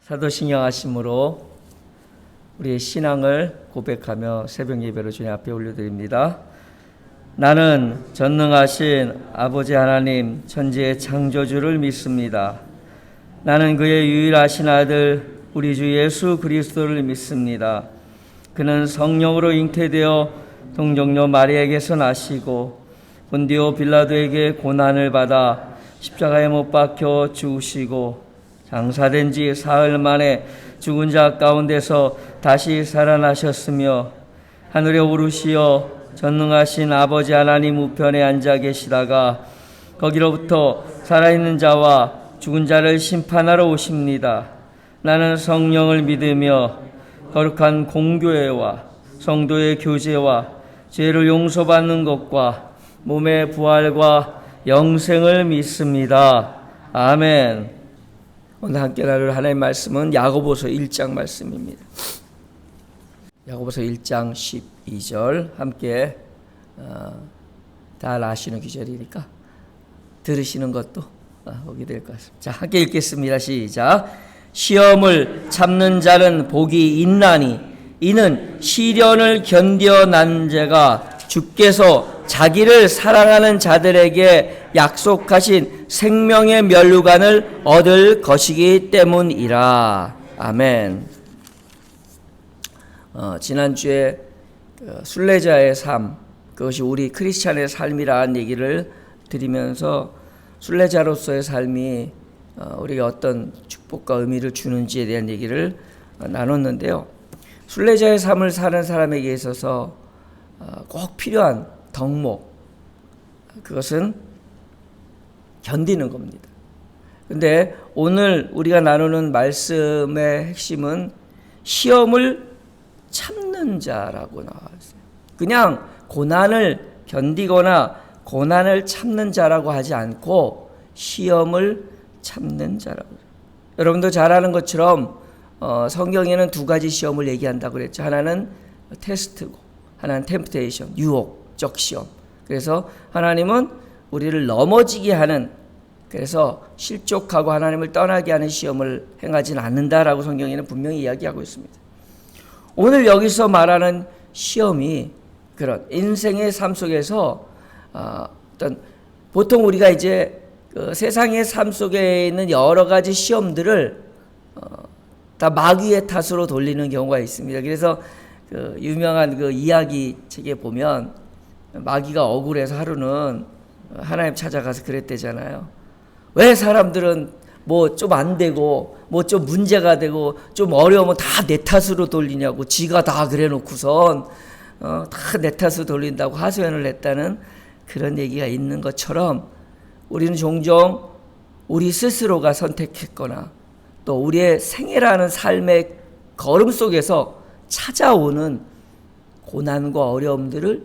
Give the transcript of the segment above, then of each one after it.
사도신경 하심으로 우리의 신앙을 고백하며 새벽 예배로 주님 앞에 올려드립니다. 나는 전능하신 아버지 하나님 천지의 창조주를 믿습니다. 나는 그의 유일하신 아들 우리 주 예수 그리스도를 믿습니다. 그는 성령으로 잉태되어 동정녀 마리아에게서 나시고 본디오 빌라도에게 고난을 받아 십자가에 못 박혀 죽으시고 장사된 지 사흘 만에 죽은 자 가운데서 다시 살아나셨으며 하늘에 오르시어 전능하신 아버지 하나님 우편에 앉아 계시다가 거기로부터 살아있는 자와 죽은 자를 심판하러 오십니다. 나는 성령을 믿으며 거룩한 공교회와 성도의 교제와 죄를 용서받는 것과 몸의 부활과 영생을 믿습니다. 아멘. 오늘 함께 나눌 하나님의 말씀은 야고보서 1장 말씀입니다. 야고보서 1장 12절 함께 다 아시는 구절이니까 들으시는 것도 오게 될 것 같습니다. 자, 함께 읽겠습니다. 시작. 시험을 참는 자는 복이 있나니 이는 시련을 견뎌난 자가 주께서 자기를 사랑하는 자들에게 약속하신 생명의 면류관을 얻을 것이기 때문이라. 아멘. 지난주에 순례자의 삶, 그것이 우리 크리스찬의 삶이라는 얘기를 드리면서 순례자로서의 삶이 우리에게 어떤 축복과 의미를 주는지에 대한 얘기를 나눴는데요. 순례자의 삶을 사는 사람에게 있어서 꼭 필요한 덕목, 그것은 견디는 겁니다. 근데 오늘 우리가 나누는 말씀의 핵심은 시험을 참는 자라고 나와 있어요. 그냥 고난을 견디거나 고난을 참는 자라고 하지 않고 시험을 참는 자라고. 여러분도 잘 아는 것처럼 성경에는 두 가지 시험을 얘기한다고 그랬죠. 하나는 테스트고 하나는 템프테이션, 유혹적 시험. 그래서 하나님은 우리를 넘어지게 하는, 그래서 실족하고 하나님을 떠나게 하는 시험을 행하지는 않는다라고 성경에는 분명히 이야기하고 있습니다. 오늘 여기서 말하는 시험이 그런 인생의 삶 속에서 어떤 보통 우리가 이제 그 세상의 삶 속에 있는 여러 가지 시험들을 다 마귀의 탓으로 돌리는 경우가 있습니다. 그래서 그 유명한 그 이야기 책에 보면 마귀가 억울해서 하루는 하나님 찾아가서 그랬대잖아요. 왜 사람들은 뭐 좀 안 되고 뭐 좀 문제가 되고 좀 어려우면 다 내 탓으로 돌리냐고, 지가 다 그래 놓고선 다 내 탓으로 돌린다고 하소연을 했다는 그런 얘기가 있는 것처럼 우리는 종종 우리 스스로가 선택했거나 또 우리의 생애라는 삶의 걸음 속에서 찾아오는 고난과 어려움들을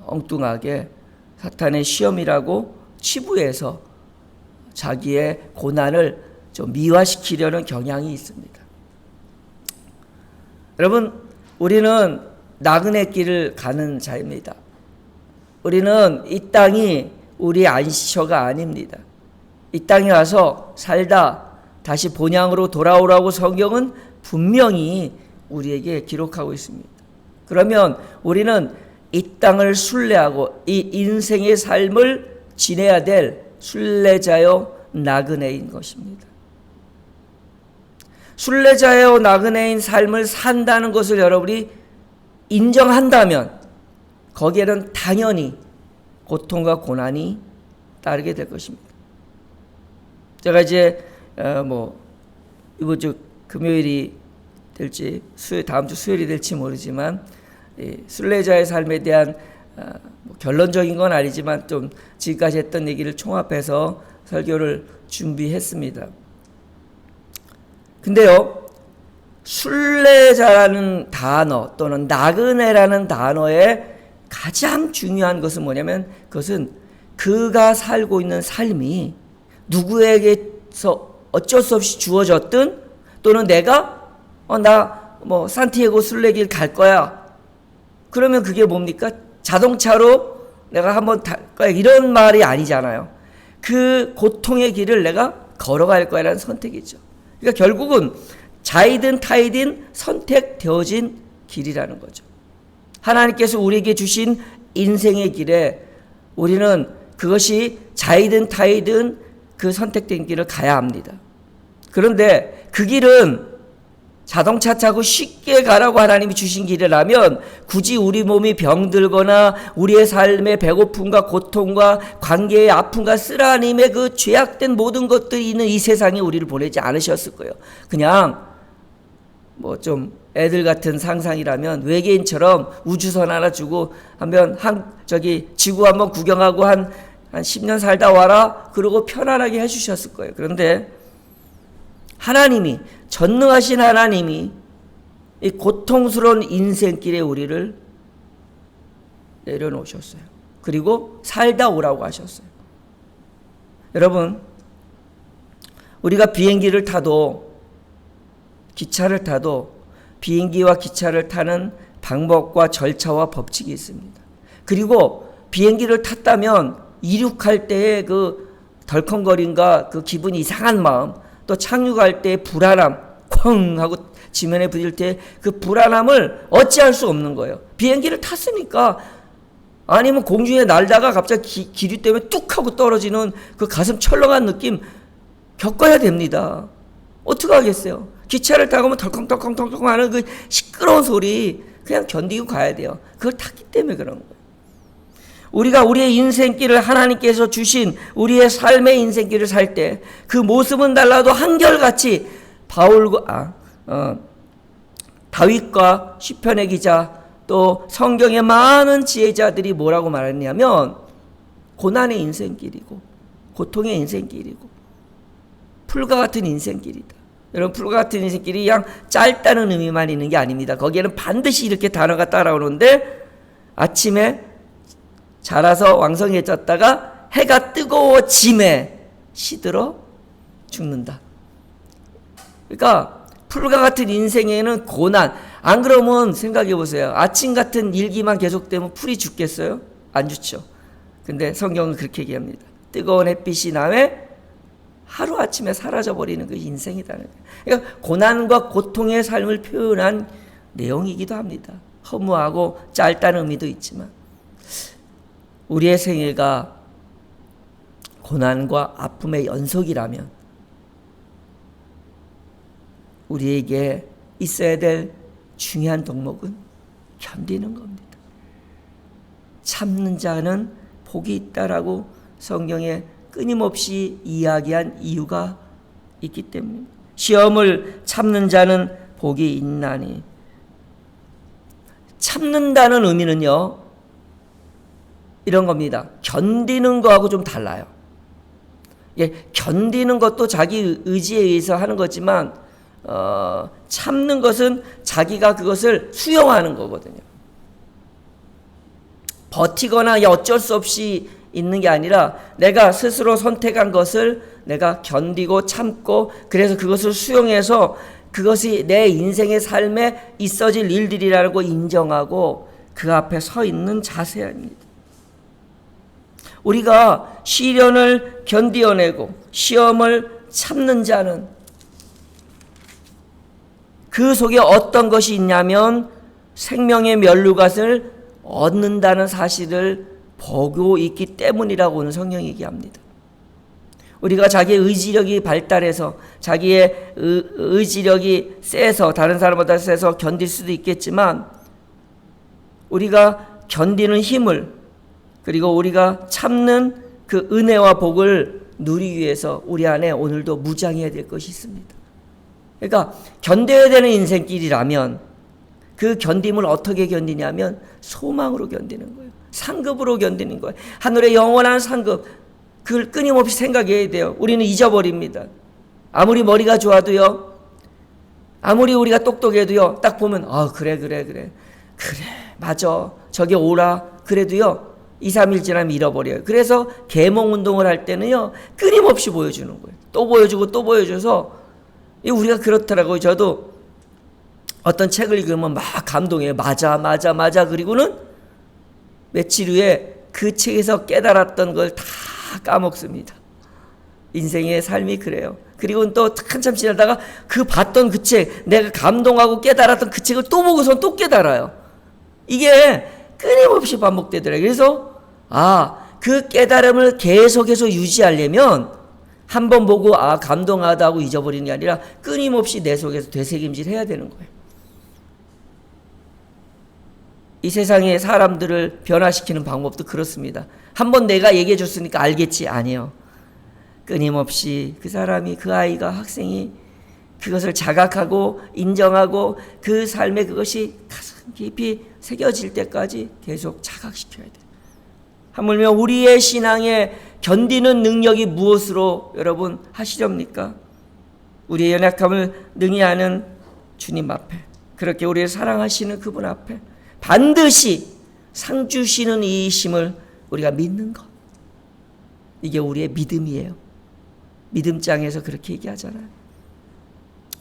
엉뚱하게 사탄의 시험이라고 치부해서 자기의 고난을 좀 미화시키려는 경향이 있습니다. 여러분, 우리는 나그네 길을 가는 자입니다. 우리는 이 땅이 우리 안식처가 아닙니다. 이 땅에 와서 살다 다시 본향으로 돌아오라고 성경은 분명히 우리에게 기록하고 있습니다. 그러면 우리는 이 땅을 순례하고 이 인생의 삶을 지내야 될 순례자요 나그네인 것입니다. 순례자요 나그네인 삶을 산다는 것을 여러분이 인정한다면 거기에는 당연히 고통과 고난이 따르게 될 것입니다. 제가 이제 이번 주 금요일이 될지 다음 주 수요일이 될지 모르지만 순례자의 삶에 대한 결론적인 건 아니지만 좀 지금까지 했던 얘기를 총합해서 설교를 준비했습니다. 근데요, 순례자라는 단어 또는 나그네라는 단어의 가장 중요한 것은 뭐냐면 그것은 그가 살고 있는 삶이 누구에게서 어쩔 수 없이 주어졌든 또는 내가 산티아고 순례길 갈 거야. 그러면 그게 뭡니까? 자동차로 내가 한번 탈 거야. 이런 말이 아니잖아요. 그 고통의 길을 내가 걸어갈 거야라는 선택이죠. 그러니까 결국은 자이든 타이든 선택되어진 길이라는 거죠. 하나님께서 우리에게 주신 인생의 길에 우리는 그것이 자이든 타이든 그 선택된 길을 가야 합니다. 그런데 그 길은 자동차 타고 쉽게 가라고 하나님이 주신 길이라면 굳이 우리 몸이 병들거나 우리의 삶의 배고픔과 고통과 관계의 아픔과 쓰라림의 그 죄악된 모든 것들이 있는 이 세상에 우리를 보내지 않으셨을 거예요. 그냥 뭐 좀 애들 같은 상상이라면 외계인처럼 우주선 하나 주고 하면 지구 한번 구경하고 한 10년 살다 와라 그러고 편안하게 해주셨을 거예요. 그런데 하나님이, 전능하신 하나님이 이 고통스러운 인생길에 우리를 내려놓으셨어요. 그리고 살다 오라고 하셨어요. 여러분, 우리가 비행기를 타도 기차를 타도 비행기와 기차를 타는 방법과 절차와 법칙이 있습니다. 그리고 비행기를 탔다면 이륙할 때의 그 덜컹거림과 그 기분이 이상한 마음, 또 착륙할 때의 불안함, 쾅 하고 지면에 부딪힐 때 그 불안함을 어찌할 수 없는 거예요. 비행기를 탔으니까. 아니면 공중에 날다가 갑자기 기류 때문에 뚝 하고 떨어지는 그 가슴 철렁한 느낌 겪어야 됩니다. 어떻게 하겠어요? 기차를 타고 보면 덜컹덜컹덜컹 하는 그 시끄러운 소리 그냥 견디고 가야 돼요. 그걸 탔기 때문에 그런 거예요. 우리가 우리의 인생길을 하나님께서 주신 우리의 삶의 인생길을 살 때 그 모습은 달라도 한결같이 다윗과 시편의 기자 또 성경의 많은 지혜자들이 뭐라고 말했냐면 고난의 인생길이고 고통의 인생길이고 풀과 같은 인생길이다. 여러분, 풀과 같은 인생길이 그냥 짧다는 의미만 있는 게 아닙니다. 거기에는 반드시 이렇게 단어가 따라오는데 아침에 자라서 왕성해졌다가 해가 뜨거워짐에 시들어 죽는다. 그러니까 풀과 같은 인생에는 고난, 안 그러면 생각해 보세요. 아침 같은 일기만 계속되면 풀이 죽겠어요? 안 죽죠. 근데 성경은 그렇게 얘기합니다. 뜨거운 햇빛이 남에 하루아침에 사라져버리는 그 인생이다는 거예요. 그러니까 고난과 고통의 삶을 표현한 내용이기도 합니다. 허무하고 짧다는 의미도 있지만 우리의 생애가 고난과 아픔의 연속이라면 우리에게 있어야 될 중요한 덕목은 견디는 겁니다. 참는 자는 복이 있다라고 성경에 끊임없이 이야기한 이유가 있기 때문입니다. 시험을 참는 자는 복이 있나니. 참는다는 의미는요, 이런 겁니다. 견디는 거하고 좀 달라요. 예, 견디는 것도 자기 의지에 의해서 하는 거지만 참는 것은 자기가 그것을 수용하는 거거든요. 버티거나 어쩔 수 없이 있는 게 아니라 내가 스스로 선택한 것을 내가 견디고 참고 그래서 그것을 수용해서 그것이 내 인생의 삶에 있어질 일들이라고 인정하고 그 앞에 서 있는 자세입니다. 우리가 시련을 견디어내고 시험을 참는 자는 그 속에 어떤 것이 있냐면 생명의 면류관을 얻는다는 사실을 보고 있기 때문이라고 오늘 성경이 얘기합니다. 우리가 자기의 의지력이 발달해서 자기의 의지력이 세서 다른 사람보다 세서 견딜 수도 있겠지만 우리가 견디는 힘을 그리고 우리가 참는 그 은혜와 복을 누리기 위해서 우리 안에 오늘도 무장해야 될 것이 있습니다. 그러니까 견뎌야 되는 인생길이라면 그 견딤을 어떻게 견디냐면 소망으로 견디는 거예요. 상급으로 견디는 거예요. 하늘의 영원한 상급, 그걸 끊임없이 생각해야 돼요. 우리는 잊어버립니다. 아무리 머리가 좋아도요, 아무리 우리가 똑똑해도요, 딱 보면 그래 맞아 저기 오라 그래도요 2, 3일 지나면 잃어버려요. 그래서 계몽 운동을 할 때는요 끊임없이 보여주는 거예요. 또 보여주고 또 보여줘서 우리가 그렇더라고요. 저도 어떤 책을 읽으면 막 감동해요. 맞아 그리고는 며칠 후에 그 책에서 깨달았던 걸 다 까먹습니다. 인생의 삶이 그래요. 그리고 또 한참 지나다가 그 봤던 그 책, 내가 감동하고 깨달았던 그 책을 또 보고서 또 깨달아요. 이게 끊임없이 반복되더라고요. 그래서 그 깨달음을 계속해서 유지하려면 한 번 보고 감동하다 하고 잊어버리는 게 아니라 끊임없이 내 속에서 되새김질 해야 되는 거예요. 이 세상의 사람들을 변화시키는 방법도 그렇습니다. 한 번 내가 얘기해 줬으니까 알겠지? 아니요. 끊임없이 그 사람이, 그 아이가, 학생이 그것을 자각하고 인정하고 그 삶에 그것이 가슴 깊이 새겨질 때까지 계속 자각시켜야 돼요. 하물며 우리의 신앙에 견디는 능력이 무엇으로 여러분 하시렵니까? 우리의 연약함을 능히 아는 주님 앞에, 그렇게 우리를 사랑하시는 그분 앞에 반드시 상 주시는 이심을 우리가 믿는 것, 이게 우리의 믿음이에요. 믿음장에서 그렇게 얘기하잖아요.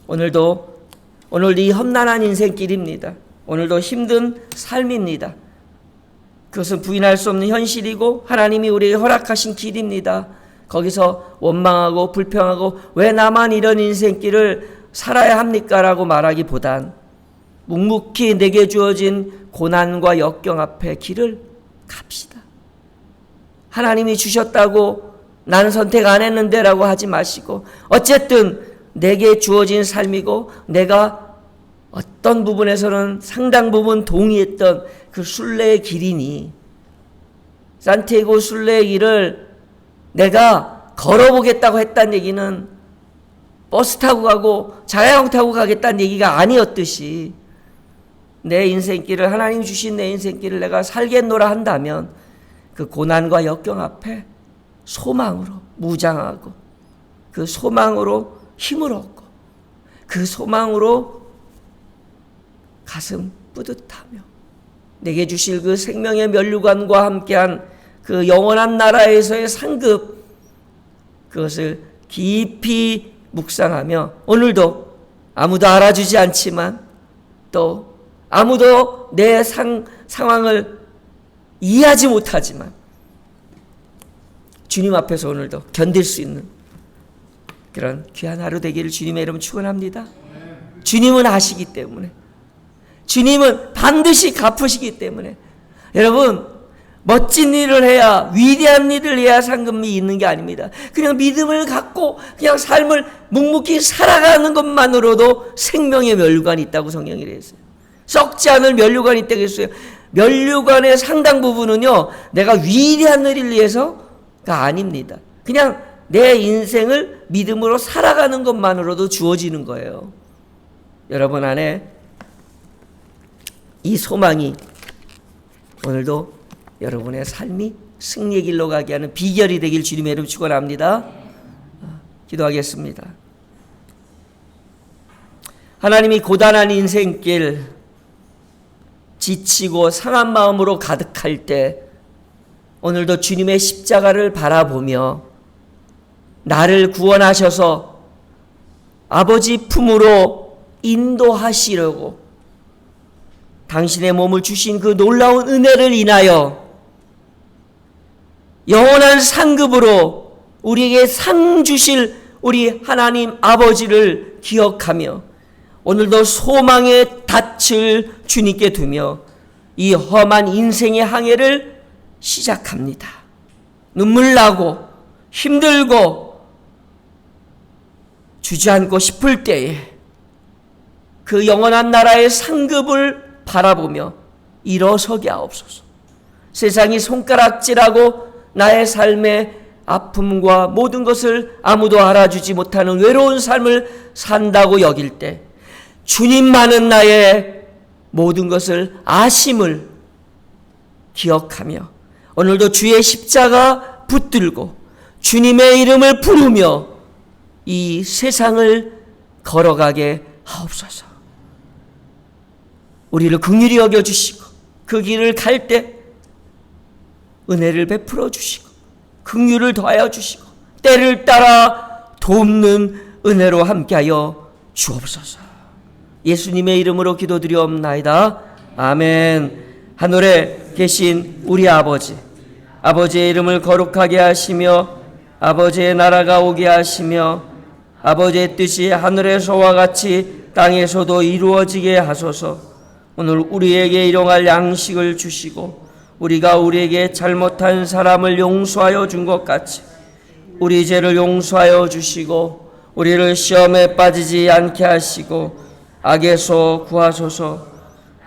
오늘도 이 험난한 인생길입니다. 오늘도 힘든 삶입니다. 그것은 부인할 수 없는 현실이고 하나님이 우리에게 허락하신 길입니다. 거기서 원망하고 불평하고 왜 나만 이런 인생길을 살아야 합니까? 라고 말하기보단 묵묵히 내게 주어진 고난과 역경 앞에 길을 갑시다. 하나님이 주셨다고 나는 선택 안 했는데 라고 하지 마시고, 어쨌든 내게 주어진 삶이고 내가 어떤 부분에서는 상당 부분 동의했던 그 순례의 길이니, 산티아고 순례의 길을 내가 걸어보겠다고 했다는 얘기는 버스 타고 가고 자가용 타고 가겠다는 얘기가 아니었듯이, 내 인생길을, 하나님 주신 내 인생길을 내가 살겠노라 한다면 그 고난과 역경 앞에 소망으로 무장하고, 그 소망으로 힘을 얻고, 그 소망으로 가슴 뿌듯하며 내게 주실 그 생명의 면류관과 함께한 그 영원한 나라에서의 상급, 그것을 깊이 묵상하며 오늘도 아무도 알아주지 않지만 또 아무도 내 상황을 이해하지 못하지만 주님 앞에서 오늘도 견딜 수 있는 그런 귀한 하루 되기를 주님의 이름으로 축원합니다. 주님은 아시기 때문에, 주님은 반드시 갚으시기 때문에, 여러분 멋진 일을 해야, 위대한 일을 해야 상급이 있는 게 아닙니다. 그냥 믿음을 갖고 그냥 삶을 묵묵히 살아가는 것만으로도 생명의 면류관이 있다고 성경이 그랬어요. 썩지 않을 면류관이 있다고 했어요. 면류관의 상당 부분은요, 내가 위대한 일을 위해서가 아닙니다. 그냥 내 인생을 믿음으로 살아가는 것만으로도 주어지는 거예요. 여러분 안에 이 소망이 오늘도 여러분의 삶이 승리의 길로 가게 하는 비결이 되길 주님의 이름 축원합니다. 기도하겠습니다. 하나님이 고단한 인생길, 지치고 상한 마음으로 가득할 때 오늘도 주님의 십자가를 바라보며 나를 구원하셔서 아버지 품으로 인도하시려고 당신의 몸을 주신 그 놀라운 은혜를 인하여 영원한 상급으로 우리에게 상 주실 우리 하나님 아버지를 기억하며 오늘도 소망의 닻을 주님께 두며 이 험한 인생의 항해를 시작합니다. 눈물 나고 힘들고 주저앉고 싶을 때에 그 영원한 나라의 상급을 바라보며 일어서게 하옵소서. 세상이 손가락질하고 나의 삶의 아픔과 모든 것을 아무도 알아주지 못하는 외로운 삶을 산다고 여길 때 주님만은 나의 모든 것을 아심을 기억하며 오늘도 주의 십자가 붙들고 주님의 이름을 부르며 이 세상을 걸어가게 하옵소서. 우리를 긍휼히 여겨주시고 그 길을 갈 때 은혜를 베풀어 주시고 긍휼을 더하여 주시고 때를 따라 돕는 은혜로 함께하여 주옵소서. 예수님의 이름으로 기도드리옵나이다. 아멘. 하늘에 계신 우리 아버지, 아버지의 이름을 거룩하게 하시며 아버지의 나라가 오게 하시며 아버지의 뜻이 하늘에서와 같이 땅에서도 이루어지게 하소서. 오늘 우리에게 일용할 양식을 주시고 우리가 우리에게 잘못한 사람을 용서하여 준 것 같이 우리 죄를 용서하여 주시고 우리를 시험에 빠지지 않게 하시고 악에서 구하소서.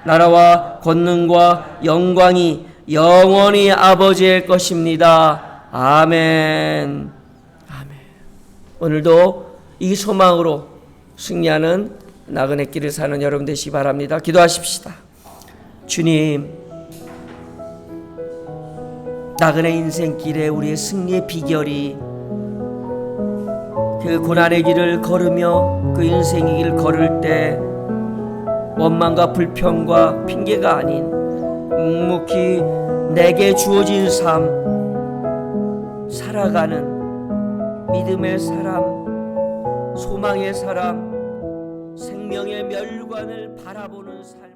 나라와 권능과 영광이 영원히 아버지의 것입니다. 아멘. 아멘. 오늘도 이 소망으로 승리하는 나그네 길을 사는 여러분 되시기 바랍니다. 기도하십시다. 주님, 나그네 인생길에 우리의 승리의 비결이 그 고난의 길을 걸으며 그 인생의 길을 걸을 때 원망과 불평과 핑계가 아닌 묵묵히 내게 주어진 삶 살아가는 믿음의 사람, 소망의 사람, 생명의 멸관을 바라보는 삶.